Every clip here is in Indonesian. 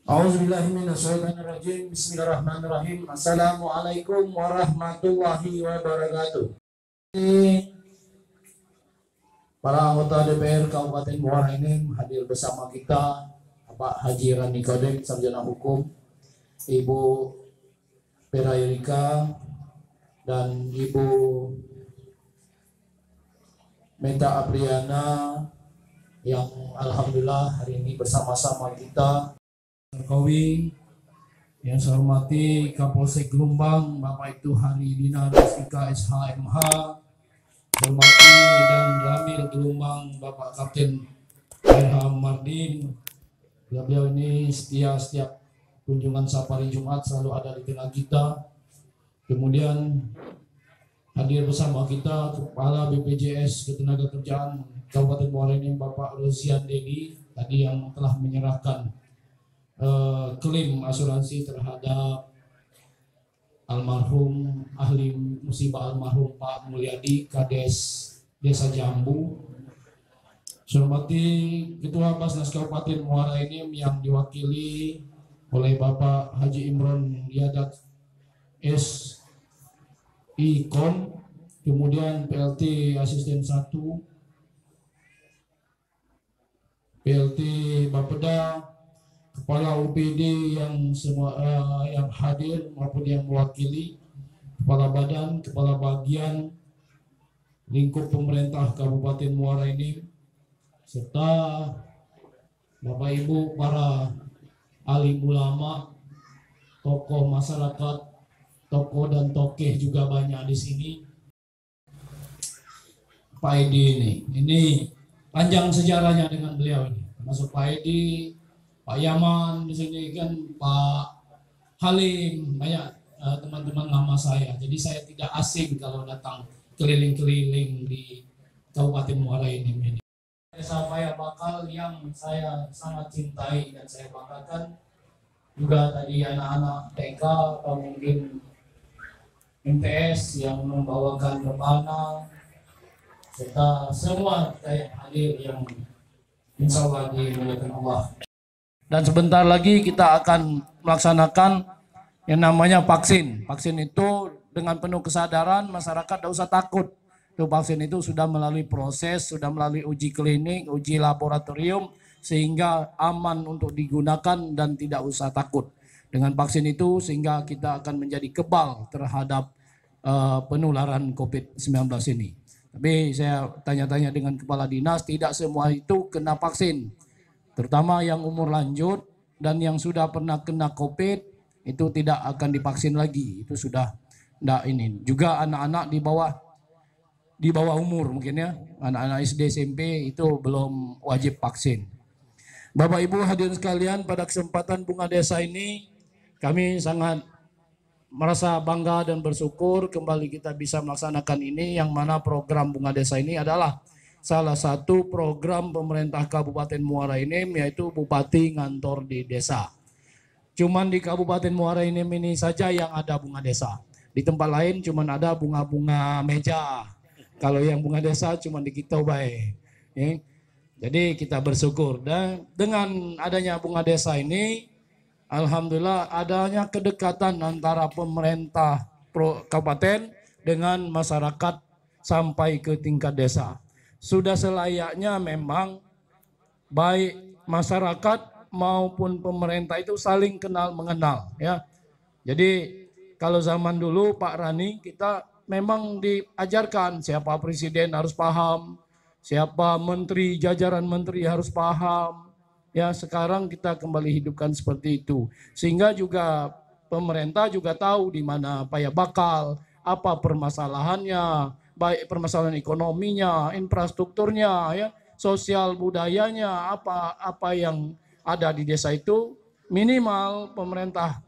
A'udzubillahiminasyaitonirrajim. Bismillahirrahmanirrahim. Assalamualaikum warahmatullahi wabarakatuh. Para anggota DPR Kabupaten Muara Enim hadir bersama kita, Pak Haji Rani Kodek, Sarjana Hukum, Ibu Pera Erika, dan Ibu Meta Apriana yang alhamdulillah hari ini bersama-sama kita. Jokowi, yang saya hormati Kapolsek Gelombang, Bapak Itu Hari Dina Rustika SHMH, hormati dan Ramil Gelombang, Bapak Kapten Ilham Mardin. Beliau ini setia setiap kunjungan safari Jumat selalu ada di tengah kita. Kemudian hadir bersama kita Kepala BPJS Ketenagakerjaan Kabupaten Muara Enim, Bapak Rozian Dedi, tadi yang telah menyerahkan klaim asuransi terhadap almarhum ahli musibah almarhum Pak Mulyadi, Kades Desa Jambu. Saya hormati Ketua Basnas Kabupaten Muara Enim yang diwakili oleh Bapak Haji Imron Yadat SIKOM, kemudian PLT Asisten 1, PLT Bapeda, Kepala UPD yang semua yang hadir maupun yang mewakili, Kepala Badan, Kepala Bagian, lingkup pemerintah Kabupaten Muara Enim, serta Bapak Ibu para alim ulama, tokoh masyarakat, tokoh dan tokeh juga banyak di sini. Pak Edi ini panjang sejarahnya dengan beliau ini, termasuk Pak Edi, Pak Yaman di sini kan, Pak Halim, banyak teman-teman lama saya. Jadi saya tidak asing kalau datang keliling-keliling di Kabupaten Muara Enim ini. Desa Paya Bakal yang saya sangat cintai dan saya banggakan, juga tadi anak-anak TK atau mungkin MTS yang membawakan rebana, serta semua hadir yang insya Allah dimuliakan Allah. Dan sebentar lagi kita akan melaksanakan yang namanya vaksin. Vaksin itu dengan penuh kesadaran masyarakat tidak usah takut. Itu vaksin itu sudah melalui proses, sudah melalui uji klinik, uji laboratorium, sehingga aman untuk digunakan dan tidak usah takut. Dengan vaksin itu sehingga kita akan menjadi kebal terhadap penularan COVID-19 ini. Tapi saya tanya-tanya dengan kepala dinas, tidak semua itu kena vaksin. Terutama yang umur lanjut dan yang sudah pernah kena COVID itu tidak akan divaksin lagi. Itu sudah enggak ini. Juga anak-anak di bawah umur mungkin ya, anak-anak SD SMP itu belum wajib vaksin. Bapak Ibu hadirin sekalian, pada kesempatan Bunga Desa ini kami sangat merasa bangga dan bersyukur kembali kita bisa melaksanakan ini, yang mana program Bunga Desa ini adalah salah satu program pemerintah Kabupaten Muara Enim, yaitu Bupati ngantor di desa. Cuman di Kabupaten Muara Enim ini saja yang ada bunga desa. Di tempat lain cuman ada bunga-bunga meja. Kalau yang bunga desa cuman di kita baik. Ya. Jadi kita bersyukur. Dan dengan adanya bunga desa ini, alhamdulillah adanya kedekatan antara pemerintah kabupaten dengan masyarakat sampai ke tingkat desa. Sudah selayaknya memang baik masyarakat maupun pemerintah itu saling kenal mengenal ya. Jadi kalau zaman dulu Pak Rani kita memang diajarkan siapa presiden harus paham, siapa menteri, jajaran menteri harus paham. Ya, sekarang kita kembali hidupkan seperti itu. Sehingga juga pemerintah juga tahu di mana Paya Bakal, apa permasalahannya, baik permasalahan ekonominya, infrastrukturnya, ya, sosial budayanya, apa yang ada di desa itu, minimal pemerintah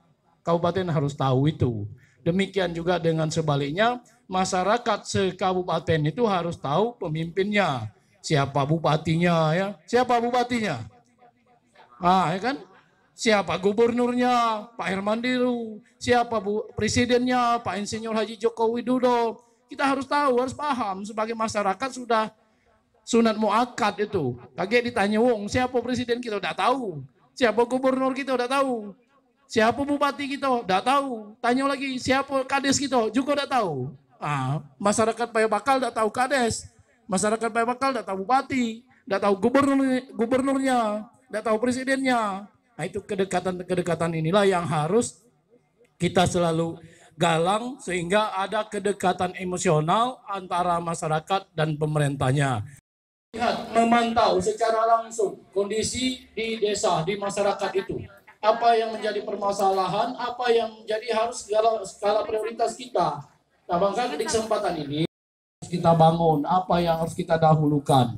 kabupaten harus tahu itu. Demikian juga dengan sebaliknya, masyarakat sekabupaten itu harus tahu pemimpinnya, siapa bupatinya, ya, siapa bupatinya, ya kan? Siapa gubernurnya, Pak Hermandiru, siapa presidennya, Pak Insinyur Haji Joko Widodo. Kita harus tahu, harus paham. Sebagai masyarakat sudah sunat muakkad itu. Kaget ditanya, wong siapa presiden kita udah tahu. Siapa gubernur kita udah tahu. Siapa bupati kita udah tahu. Tanya lagi siapa kades kita juga udah tahu. Masyarakat Payabakal udah tahu kades. Masyarakat Payabakal udah tahu bupati, udah tahu gubernurnya, udah tahu presidennya. Nah, itu kedekatan-kedekatan inilah yang harus kita selalu galang sehingga ada kedekatan emosional antara masyarakat dan pemerintahnya. Lihat, memantau secara langsung kondisi di desa, di masyarakat itu. Apa yang menjadi permasalahan, apa yang menjadi harus skala prioritas kita. Nah, maka di kesempatan ini kita bangun, apa yang harus kita dahulukan.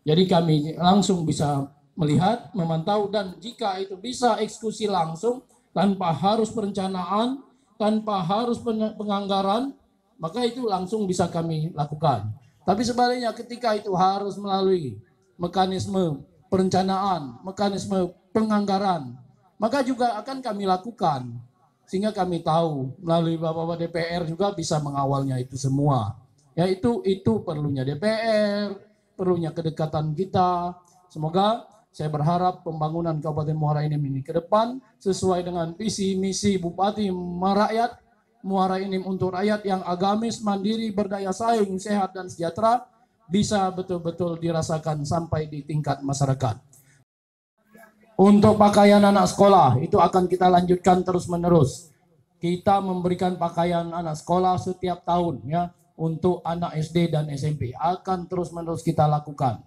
Jadi kami langsung bisa melihat, memantau, dan jika itu bisa eksekusi langsung, tanpa harus perencanaan, tanpa harus penganggaran, maka itu langsung bisa kami lakukan. Tapi sebaliknya ketika itu harus melalui mekanisme perencanaan, mekanisme penganggaran, maka juga akan kami lakukan. Sehingga kami tahu melalui Bapak-Bapak DPR juga bisa mengawalnya itu semua. Ya itu perlunya DPR, perlunya kedekatan kita. Semoga saya berharap pembangunan Kabupaten Muara Enim ini ke depan sesuai dengan visi misi Bupati Muara Enim untuk rakyat yang agamis, mandiri, berdaya saing, sehat dan sejahtera bisa betul-betul dirasakan sampai di tingkat masyarakat. Untuk pakaian anak sekolah itu akan kita lanjutkan terus-menerus. Kita memberikan pakaian anak sekolah setiap tahun ya untuk anak SD dan SMP akan terus-menerus kita lakukan.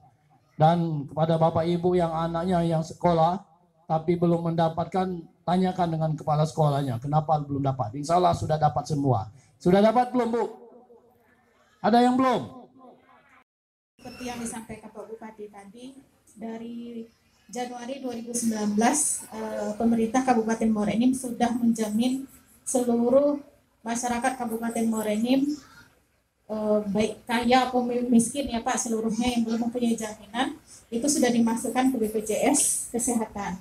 Dan kepada Bapak Ibu yang anaknya yang sekolah tapi belum mendapatkan, tanyakan dengan kepala sekolahnya kenapa belum dapat. Insya Allah sudah dapat semua. Sudah dapat belum, Bu? Ada yang belum? Seperti yang disampaikan Pak Bupati tadi, dari Januari 2019 pemerintah Kabupaten Muara Enim sudah menjamin seluruh masyarakat Kabupaten Muara Enim, baik kaya atau miskin ya Pak, seluruhnya yang belum mempunyai jaminan itu sudah dimasukkan ke BPJS Kesehatan.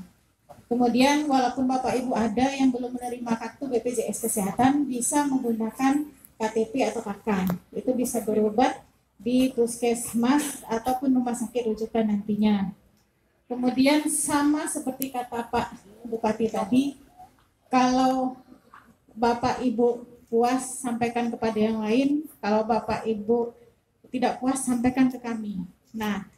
Kemudian walaupun Bapak Ibu ada yang belum menerima kartu BPJS Kesehatan, bisa menggunakan KTP atau KK. Itu bisa berobat di puskesmas ataupun rumah sakit rujukan nantinya. Kemudian sama seperti kata Pak Bupati tadi, kalau Bapak Ibu puas sampaikan kepada yang lain, kalau Bapak Ibu tidak puas sampaikan ke kami. Nah,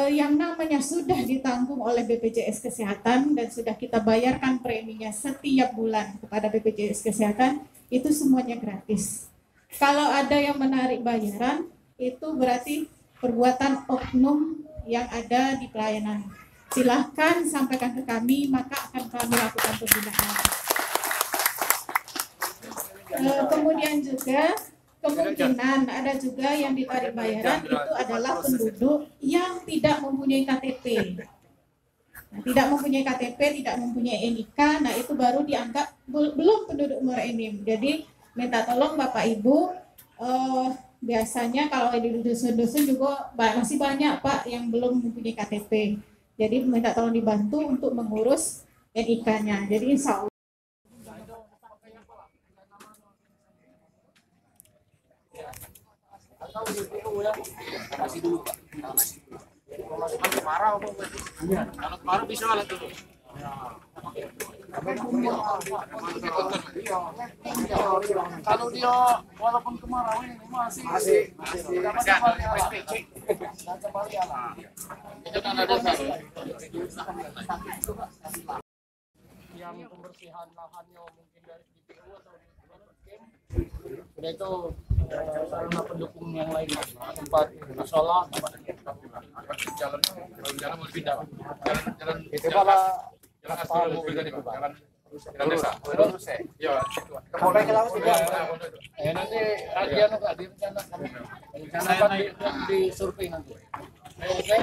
yang namanya sudah ditanggung oleh BPJS Kesehatan dan sudah kita bayarkan preminya setiap bulan kepada BPJS Kesehatan, itu semuanya gratis. Kalau ada yang menarik bayaran, itu berarti perbuatan oknum yang ada di pelayanan. Silahkan sampaikan ke kami, maka akan kami lakukan pembinaan. Kemudian juga kemungkinan ada juga yang ditarik bayaran itu adalah penduduk yang tidak mempunyai KTP. Nah, tidak mempunyai KTP, tidak mempunyai NIK, nah itu baru dianggap belum penduduk Muara Enim. Jadi minta tolong Bapak Ibu, biasanya kalau di dusun-dusun juga masih banyak Pak yang belum mempunyai KTP. Jadi minta tolong dibantu untuk mengurus NIK-nya. Jadi insya Allah. Masih dulu Pak. Masih kemarau Pak. Iya. Kalau kemarau bisa lah tuh. Kalau dia walaupun kemarau ini masih itu kan ada yang pembersihan lahannya mungkin dari DPU atau sudah itu sarana pendukung yang lain, tempat musola, Jalan mau pindah. Jalan Itu kalau jalan aspal mobil tadi Pak. Jalan desa. terus ya. Iya. Kemudian ke laut juga. nanti kajian nggak direncanakan di survei nanti. Oke.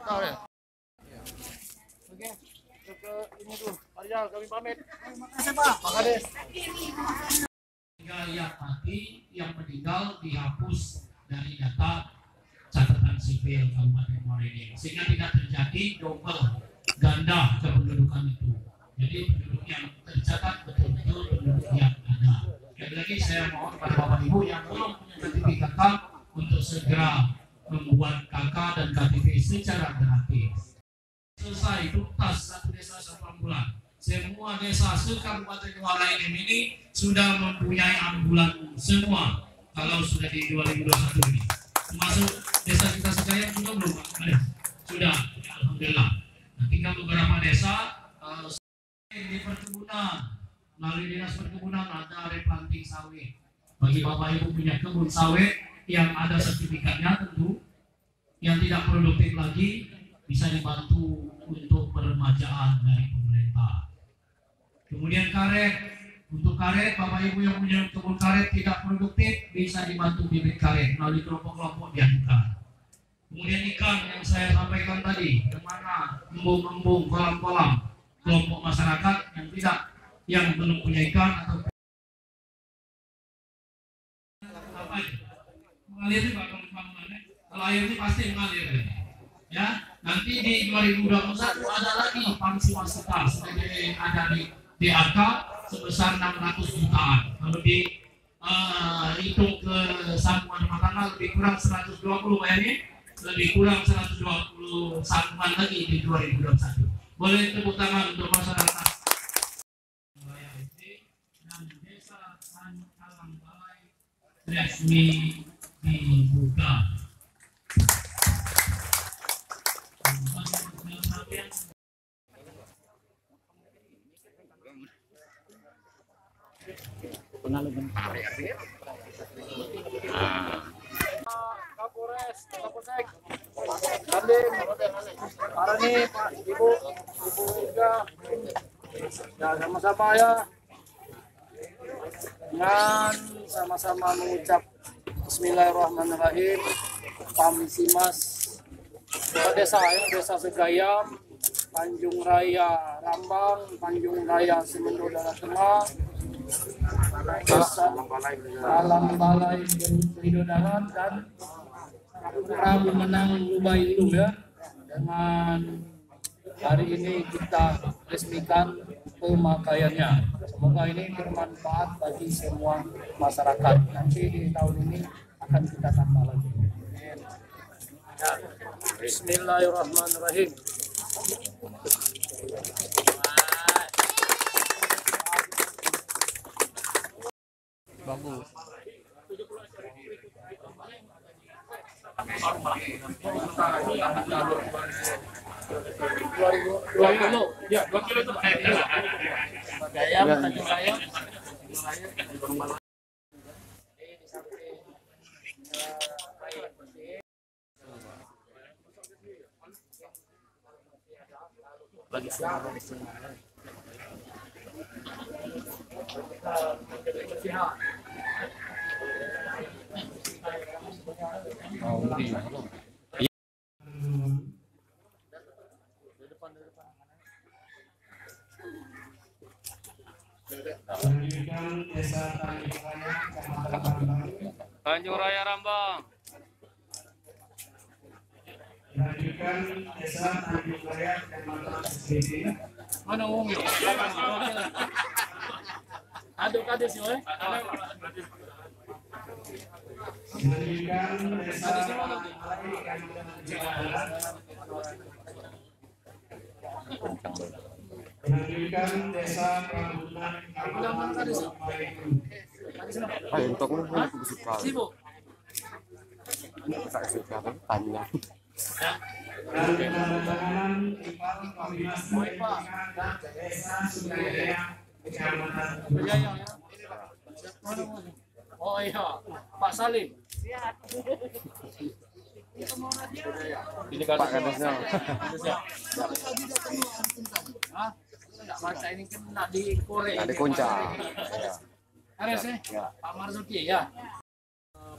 Tahu ya? Oke, ke ini dulu. Maria, kami pamit. Makasih Pak. Makasih. Yang mati, yang meninggal dihapus dari data catatan sipil Kabupaten Muara Enim, sehingga tidak terjadi double ganda kependudukan itu. Jadi penduduk yang tercatat betul-betul penduduk yang ada. Lagi saya mohon kepada Bapak Ibu yang belum punya sertifikat untuk segera membuat KK dan KTP secara gratis. Selesai tuntas 1 desa 8 bulan. Semua desa se-Kabupaten Muara Enim ini sudah mempunyai ambulan semua kalau sudah di 2021 ini. Termasuk desa kita sekalian juga belum ada. Sudah, ya, alhamdulillah. Nah, tinggal beberapa desa di perkebunan, melalui dinas perkebunan ada replanting sawit. Bagi bapak ibu punya kebun sawit yang ada sertifikatnya tentu, yang tidak produktif lagi bisa dibantu untuk peremajaan dari pemerintah. Kemudian karet, untuk karet bapak ibu yang punya kebun karet tidak produktif bisa dibantu bibit karet melalui kelompok-kelompok diajukan. Kemudian ikan yang saya sampaikan tadi, kemana embung-embung, kolam-kolam, kelompok masyarakat yang belum punya ikan atau apa mengalir juga kalau air ini pasti mengalir ya. Nanti di 2021 ada lagi pansi masukan sebagai ada di DAK sebesar 600 jutaan. Kalau hitung ke sambungan rumah tangga lebih kurang 120 bayarnya, lebih kurang 120 sambungan lagi di 2021. Boleh tepuk tangan untuk masyarakat dan desa Alam Balai resmi dibuka. Kapolres, Kapolsek, Kandim, para nih Pak, Ibu juga, ya sama-sama ya, dengan sama-sama mengucap Bismillahirrahmanirrahim, Pamsimas, desa ya, desa Segayam, Tanjung Raya Rambang, Tanjung Raya Semendo Darat Tengah, desa Alam Balai Widodaran dan Prabu Menang Lubai Ulu ya. Dengan hari ini kita resmikan pemakaiannya. Semoga ini bermanfaat bagi semua masyarakat. Nanti di tahun ini akan kita tambah lagi. Ya. Bismillahirrahmanirrahim. Bagus. Dua kilo, ya 2 kilo itu ayam, Tanjung Raya. Bagi semua Tanjung Raya Rambang. Lanjutkan desa Tanjung Raya Kecamatan SBD. Mana wong yo? Aduh kades yo. Lanjutkan desa Lanjutkan desa Prambunan Ay, untuk mana aku suka. Sibuk. Tak suka panjang. dan penandatanganan Ipal Kombinasi Desa Sukajaya Kecamatan Iya ya. Oh iya, Pak Salim. Ini kan Pak Kadesnya. Hah? Enggak baca ini kan nak di Korea. Ada kunca. Ada sih? Ya. Pak Marzuki ya.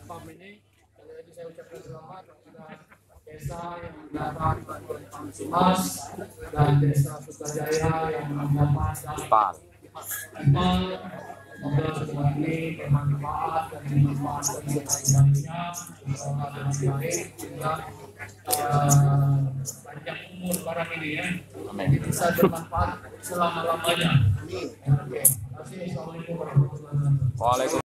PAM ini sekali lagi saya ucapkan selamat kepada desa yang mendapat bantuan Pamsimas dan desa Sukajaya yang mendapat Pak. Iqbal. Semoga semua ini bermanfaat dan dimanfaatkan sebaik-baiknya, bersama dengan baik sehingga panjang umur barang ini ya, ini bisa bermanfaat selama-lamanya. Oke. Terima kasih. Assalamualaikum warahmatullahi wabarakatuh. Waalaikumsalam.